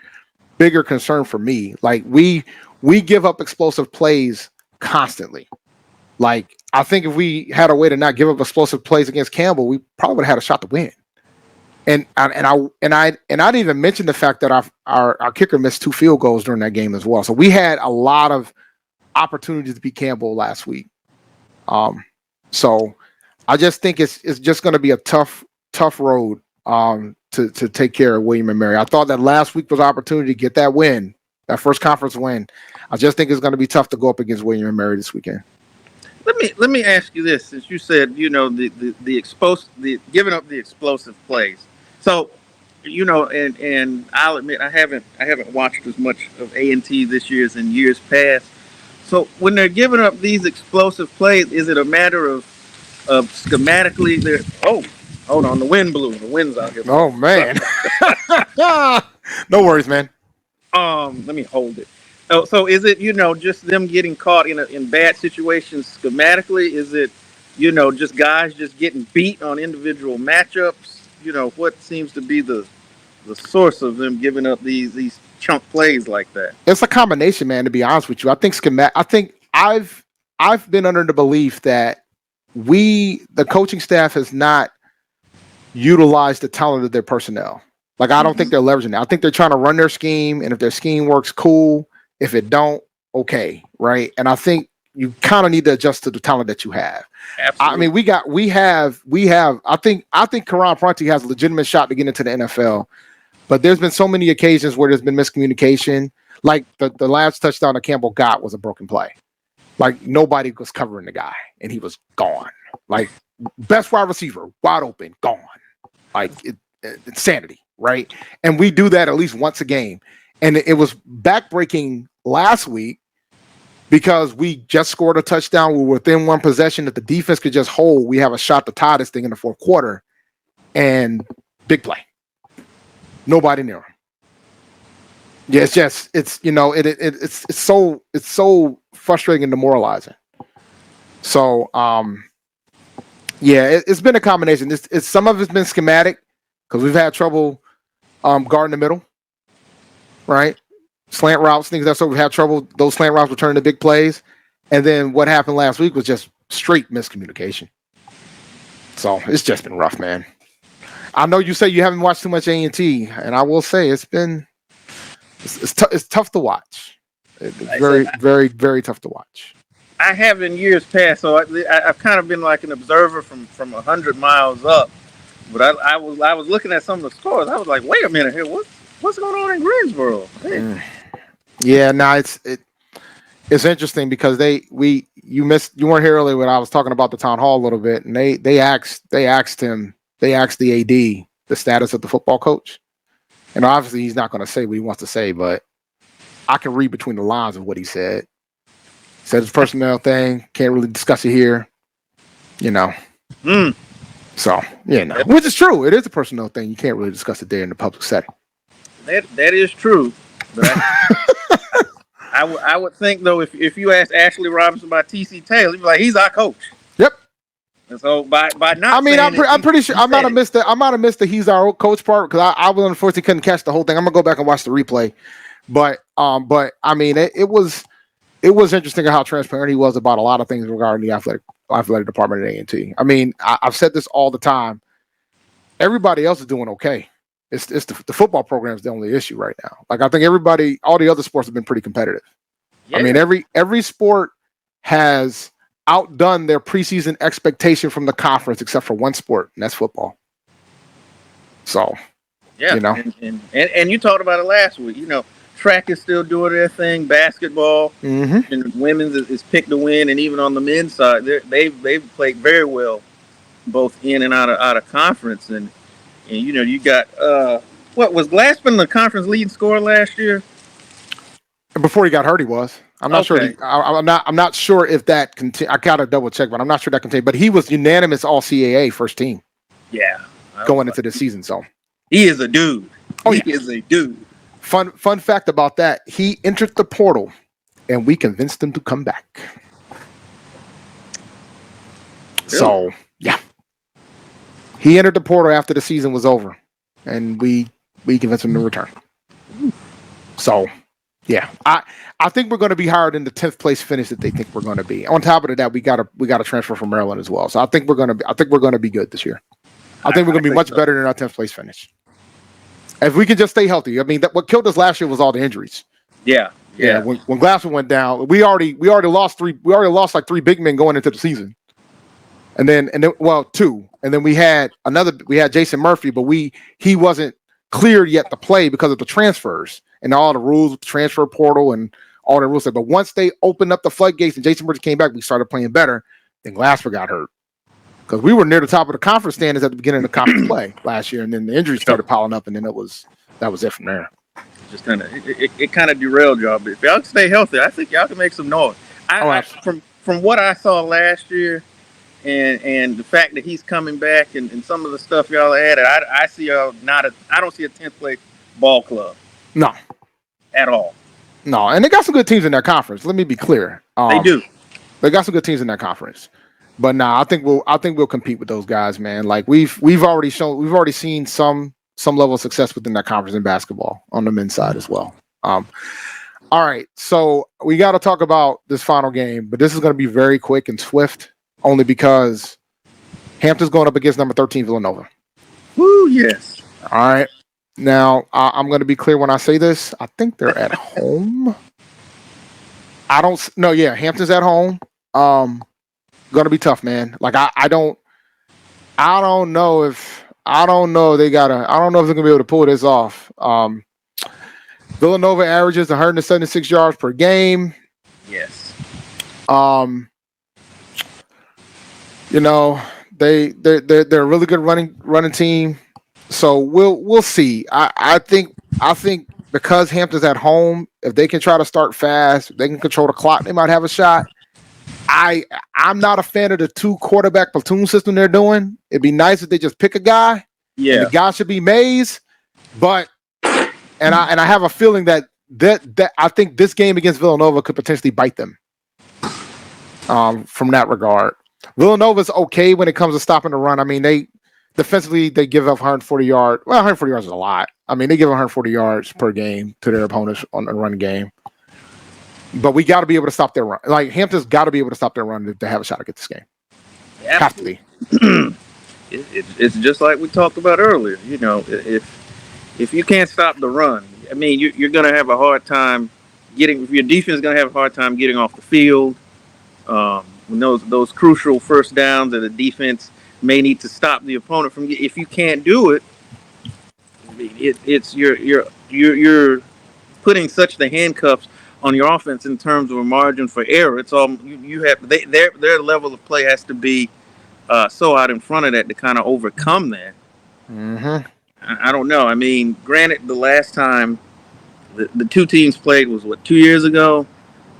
concern for me. Like we give up explosive plays constantly. Like I think if we had a way to not give up explosive plays against Campbell, we probably would have had a shot to win. And I didn't even mention the fact that our kicker missed 2 field goals during that game as well. So we had a lot of opportunities to beat Campbell last week. So I just think it's just going to be a tough road to take care of William and Mary. I thought that last week was an opportunity to get that win, that first conference win. I just think it's going to be tough to go up against William and Mary this weekend. Let me ask you this, since you said the giving up the explosive plays. So, and I'll admit I haven't watched as much of A&T this year as in years past. So when they're giving up these explosive plays, is it a matter of schematically they're hold on, the wind blew. The wind's out here. Oh man. No worries, man. Let me hold it. Oh, so is it, just them getting caught in bad situations schematically? Is it, just guys just getting beat on individual matchups? What seems to be the source of them giving up these chunk plays like that? It's a combination, man, to be honest with you. I think I've been under the belief that the coaching staff has not utilized the talent of their personnel. Like, I don't think they're leveraging it. I think they're trying to run their scheme, and if their scheme works, cool. If it don't, okay, right? And I think you kind of need to adjust to the talent that you have. Absolutely. I mean, we have. I think Karan Prunty has a legitimate shot to get into the NFL, but there's been so many occasions where there's been miscommunication. Like the last touchdown that Campbell got was a broken play. Like nobody was covering the guy, and he was gone. Like best wide receiver, wide open, gone. Like it's insanity, right? And we do that at least once a game. And it was backbreaking last week because we just scored a touchdown. We were within one possession that the defense could just hold. We have a shot to tie this thing in the fourth quarter, and big play. Nobody near him. Yeah, it's so frustrating and demoralizing. So it's been a combination. It's some of it's been schematic because we've had trouble guarding the middle. Right, slant routes, things that's what we've had trouble. Those slant routes were turning to big plays, and then what happened last week was just straight miscommunication. So it's just been rough, man. I know you say you haven't watched too much A&T, and I will say it's tough to watch. It's very, very, very tough to watch. I have in years past, so I've kind of been like an observer from 100 miles up. But I was looking at some of the scores. I was like, wait a minute here, what's going on in Greensboro? Hey. Yeah, it's interesting because you weren't here earlier when I was talking about the town hall a little bit, and they asked the AD the status of the football coach, and obviously he's not going to say what he wants to say, but I can read between the lines of what he said. Said it's a personnel thing. Can't really discuss it here. You know. So, which is true. It is a personnel thing. You can't really discuss it there in the public setting. That is true. But I would think, though, if you asked Ashley Robinson about T.C. Taylor, he'd be like, he's our coach. Yep. And so by not, I mean, I'm pretty sure I might have missed the he's our coach part because I will unfortunately couldn't catch the whole thing. I'm gonna go back and watch the replay, but I mean, it was interesting how transparent he was about a lot of things regarding the athletic department at A&T. I mean, I've said this all the time. Everybody else is doing okay. It's the football program is the only issue right now. Like I think all the other sports have been pretty competitive. Yeah. I mean, every sport has outdone their preseason expectation from the conference except for one sport, and that's football. So, yeah, and you talked about it last week. Track is still doing their thing. Basketball and women's is picked to win, and even on the men's side, they've played very well, both in and out of conference. And you got what was Glassman the conference leading scorer last year? Before he got hurt, he was. I'm not sure. I'm not sure if that continued. I gotta double check, but I'm not sure that continued. But he was unanimous All CAA first team. Yeah, going into the season. So he is a dude. He is a dude. Fun fact about that: he entered the portal, and we convinced him to come back. Really? So yeah, he entered the portal after the season was over, and we convinced him to return. So. Yeah, I think we're going to be higher than the 10th place finish that they think we're going to be. On top of that, we got a transfer from Maryland as well. So I think we're going to be good this year. I think we're going to be much better than our 10th place finish. If we can just stay healthy. I mean, what killed us last year was all the injuries. Yeah. When Glassman went down, we already lost three. We already lost like 3 big men going into the season, and then 2, and then we had Jason Murphy, but he wasn't cleared yet to play because of the transfers and all the rules with the transfer portal and all the rules. But once they opened up the floodgates and Jason Murphy came back, we started playing better. Then Glassman got hurt because we were near the top of the conference standings at the beginning of the conference play last year, and then the injuries started piling up, and then that was it from there. Just kind of derailed y'all. But if y'all stay healthy, I think y'all can make some noise. From what I saw last year, and the fact that he's coming back and some of the stuff y'all added, I see y'all I don't see a 10th place ball club. No. At all. No, and they got some good teams in that conference. Let me be clear. They do. They got some good teams in that conference. But I think we'll compete with those guys, man. Like we've already seen some level of success within that conference in basketball on the men's side as well. All right, so we got to talk about this final game, but this is going to be very quick and swift, only because Hampton's going up against number 13 Villanova. Woo, yes. All right. Now, I'm going to be clear when I say this. I think they're at home. Hampton's at home. Going to be tough, man. Like I don't know if they're going to be able to pull this off. Villanova averages 176 yards per game. Yes. They're a really good running team. So we'll see. I think because Hampton's at home, if they can try to start fast, if they can control the clock, they might have a shot. I'm not a fan of the 2 quarterback platoon system they're doing. It'd be nice if they just pick a guy. Yeah, the guy should be Mays, but and I have a feeling that I think this game against Villanova could potentially bite them. From that regard, Villanova's okay when it comes to stopping the run. I mean, defensively, they give up 140 yards. Well, 140 yards is a lot. I mean, they give 140 yards per game to their opponents on the run game. But we got to be able to stop their run. Like, Hampton's got to be able to stop their run to have a shot to get this game. Yeah, have to be. It's just like we talked about earlier. If you can't stop the run, I mean, you're going to have a hard time getting. Your defense is going to have a hard time getting off the field. When those crucial first downs that the defense may need to stop the opponent from. If you can't do it, it's you're putting such the handcuffs on your offense in terms of a margin for error. It's all you have. Their level of play has to be so out in front of that to kind of overcome that. Mm-hmm. I don't know. I mean, granted, the last time the two teams played was 2 years ago.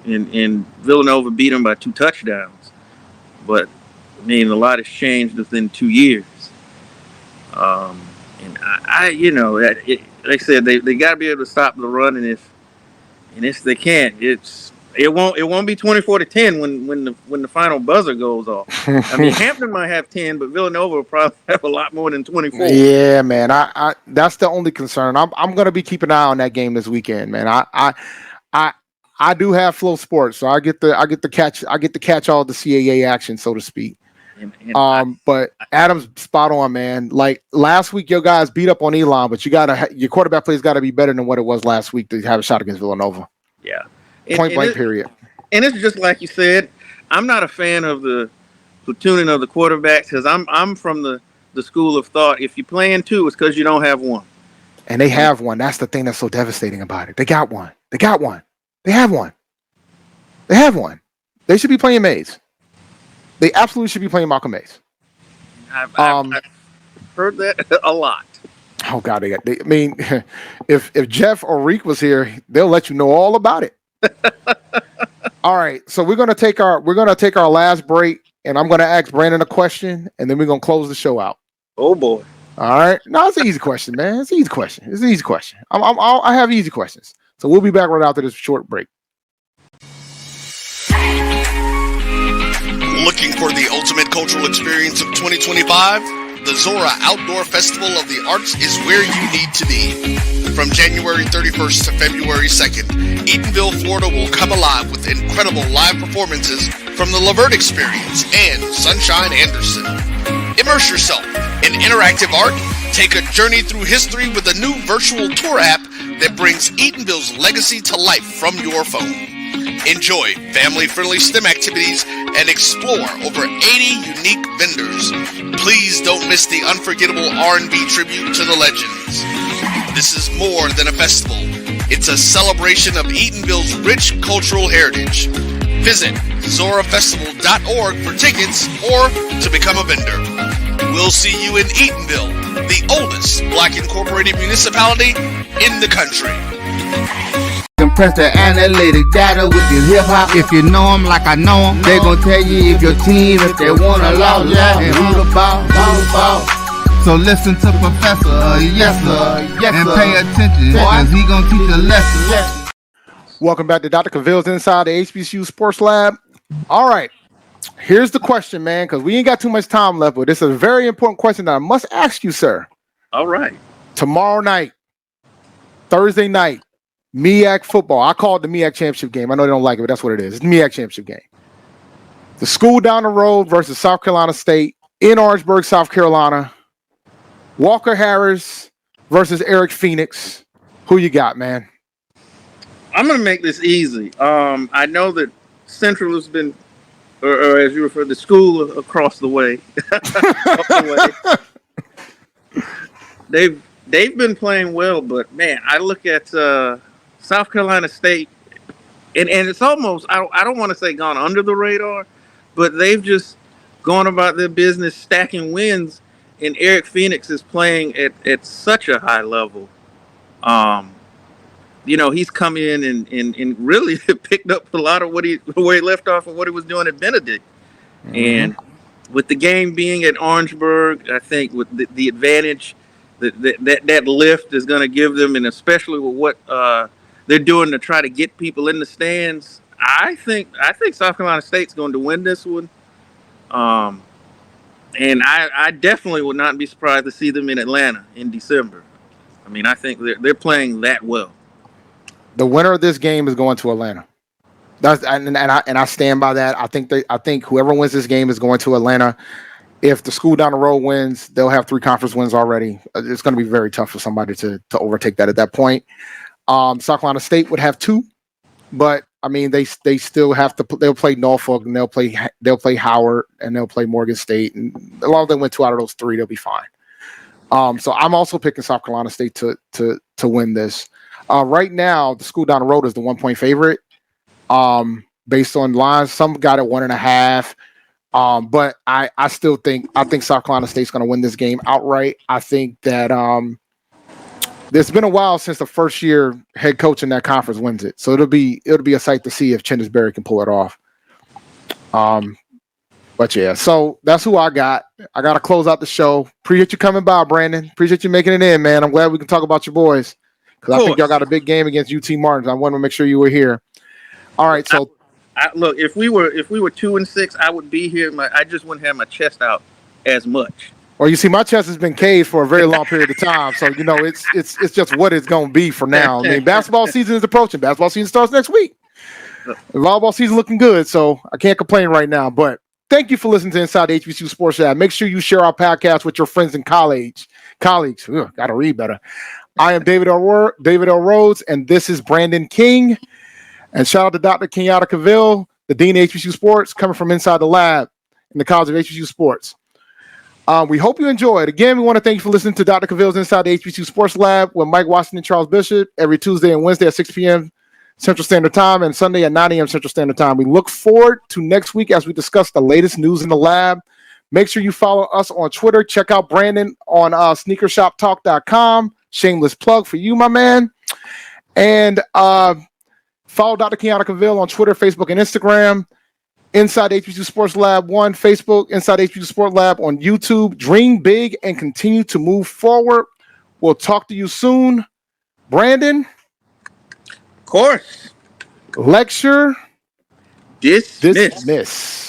and Villanova beat them by 2 touchdowns. But I mean, a lot has changed within 2 years. And I like I said, they got to be able to stop the run, and if they can't, it won't be 24-10 when the final buzzer goes off. I mean, Hampton might have 10, but Villanova will probably have a lot more than 24. Yeah, man. I that's the only concern. I'm gonna be keeping an eye on that game this weekend, man. I do have Flow Sports, so I get to catch all the CAA action, so to speak. But Adam's spot on, man. Like last week, your guys beat up on Elon, but your quarterback play's got to be better than what it was last week to have a shot against Villanova. Yeah, Point blank, period. And it's just like you said. I'm not a fan of the platooning of the quarterbacks because I'm from the school of thought. If you're playing 2, it's because you don't have 1. And they have 1. That's the thing that's so devastating about it. They got 1. They got 1. They have 1. They have 1. They should be playing Mays. They absolutely should be playing Malcolm Mays. I've heard that a lot. Oh God, I mean, if Jeff or Reek was here, they'll let you know all about it. All right, so we're gonna take our last break, and I'm gonna ask Brandon a question, and then we're gonna close the show out. Oh boy! All right, no, it's an easy question, man. It's an easy question. I have easy questions, so we'll be back right after this short break. Looking for the ultimate cultural experience of 2025? The Zora Outdoor Festival of the Arts is where you need to be. From January 31st to February 2nd, Eatonville, Florida will come alive with incredible live performances from the Lavert Experience and Sunshine Anderson. Immerse yourself in interactive art, take a journey through history with a new virtual tour app that brings Eatonville's legacy to life from your phone. Enjoy family-friendly STEM activities and explore over 80 unique vendors. Please don't miss the unforgettable R&B tribute to the legends. This is more than a festival. It's a celebration of Eatonville's rich cultural heritage. Visit zorafestival.org for tickets or to become a vendor. We'll see you in Eatonville, the oldest Black incorporated municipality in the country. Compress the analytic data with your hip-hop. If you know them like I know them, they gon' tell you if your team, if they wanna lose, and who the ball. So listen to Professor, yes sir, and pay attention, cause he gon' teach a lesson. Welcome back to Dr. Cavil's Inside the HBCU Sports Lab. All right, here's the question, man, because we ain't got too much time left, but it's a very important question that I must ask you, sir. All right. Tomorrow night, Thursday night, MEAC football. I call it the MEAC championship game. I know they don't like it, but that's what it is. It's the MEAC championship game. The school down the road versus South Carolina State in Orangeburg, South Carolina. Walker Harris versus Eric Phoenix. Who you got, man? I'm going to make this easy. I know that Central has been, or as you refer, the school across the way. They've been playing well, but man, I look at South Carolina State, and it's almost, I don't want to say gone under the radar, but they've just gone about their business stacking wins, and Eric Phoenix is playing at such a high level. He's come in and really picked up a lot of where he left off of what he was doing at Benedict. Mm-hmm. And with the game being at Orangeburg, I think with the advantage that lift is going to give them, and especially with what they're doing to try to get people in the stands, I think South Carolina State's going to win this one. And I definitely would not be surprised to see them in Atlanta in December. I mean, I think they're playing that well. The winner of this game is going to Atlanta. I stand by that. I think whoever wins this game is going to Atlanta. If the school down the road wins, they'll have 3 conference wins already. It's going to be very tough for somebody to overtake that at that point. South Carolina State would have 2, but I mean they still have to. They'll play Norfolk and they'll play Howard and they'll play Morgan State, and as long as they win 2 out of those 3, they'll be fine. So I'm also picking South Carolina State to win this. Right now, the school down the road is the 1-point favorite. Based on lines, some got it 1.5. But I still think South Carolina State's going to win this game outright. I think that It's been a while since the first year head coach in that conference wins it, so it'll be a sight to see if Chendisberry can pull it off. But yeah, so that's who I got. I got to close out the show. Appreciate you coming by, Brandon. Appreciate you making it in, man. I'm glad we can talk about your boys because I think y'all got a big game against UT Martin. I wanted to make sure you were here. All right, so look, if we were 2-6, I would be here. I just wouldn't have my chest out as much. Well, you see, my chest has been caved for a very long period of time, so you know it's just what it's going to be for now. I mean, basketball season is approaching. Basketball season starts next week. The volleyball season looking good, so I can't complain right now. But thank you for listening to Inside the HBCU Sports Lab. Make sure you share our podcast with your friends and colleagues. Got to read better. I am David L. Rhodes, and this is Brandon King. And shout out to Dr. Kenyatta Cavil, the Dean of HBCU Sports, coming from inside the lab in the College of HBCU Sports. We hope you enjoyed. Again, we want to thank you for listening to Dr. Cavil's Inside the HBCU Sports Lab with Mike Washington and Charles Bishop every Tuesday and Wednesday at 6 p.m. Central Standard Time and Sunday at 9 a.m. Central Standard Time. We look forward to next week as we discuss the latest news in the lab. Make sure you follow us on Twitter. Check out Brandon on sneakershoptalk.com. Shameless plug for you, my man. And follow Dr. Kenyatta Cavil on Twitter, Facebook, and Instagram. Inside HBCU Sports Lab 1, Facebook, Inside HBCU Sports Lab on YouTube. Dream big and continue to move forward. We'll talk to you soon. Brandon? Of course. Lecture dismissed.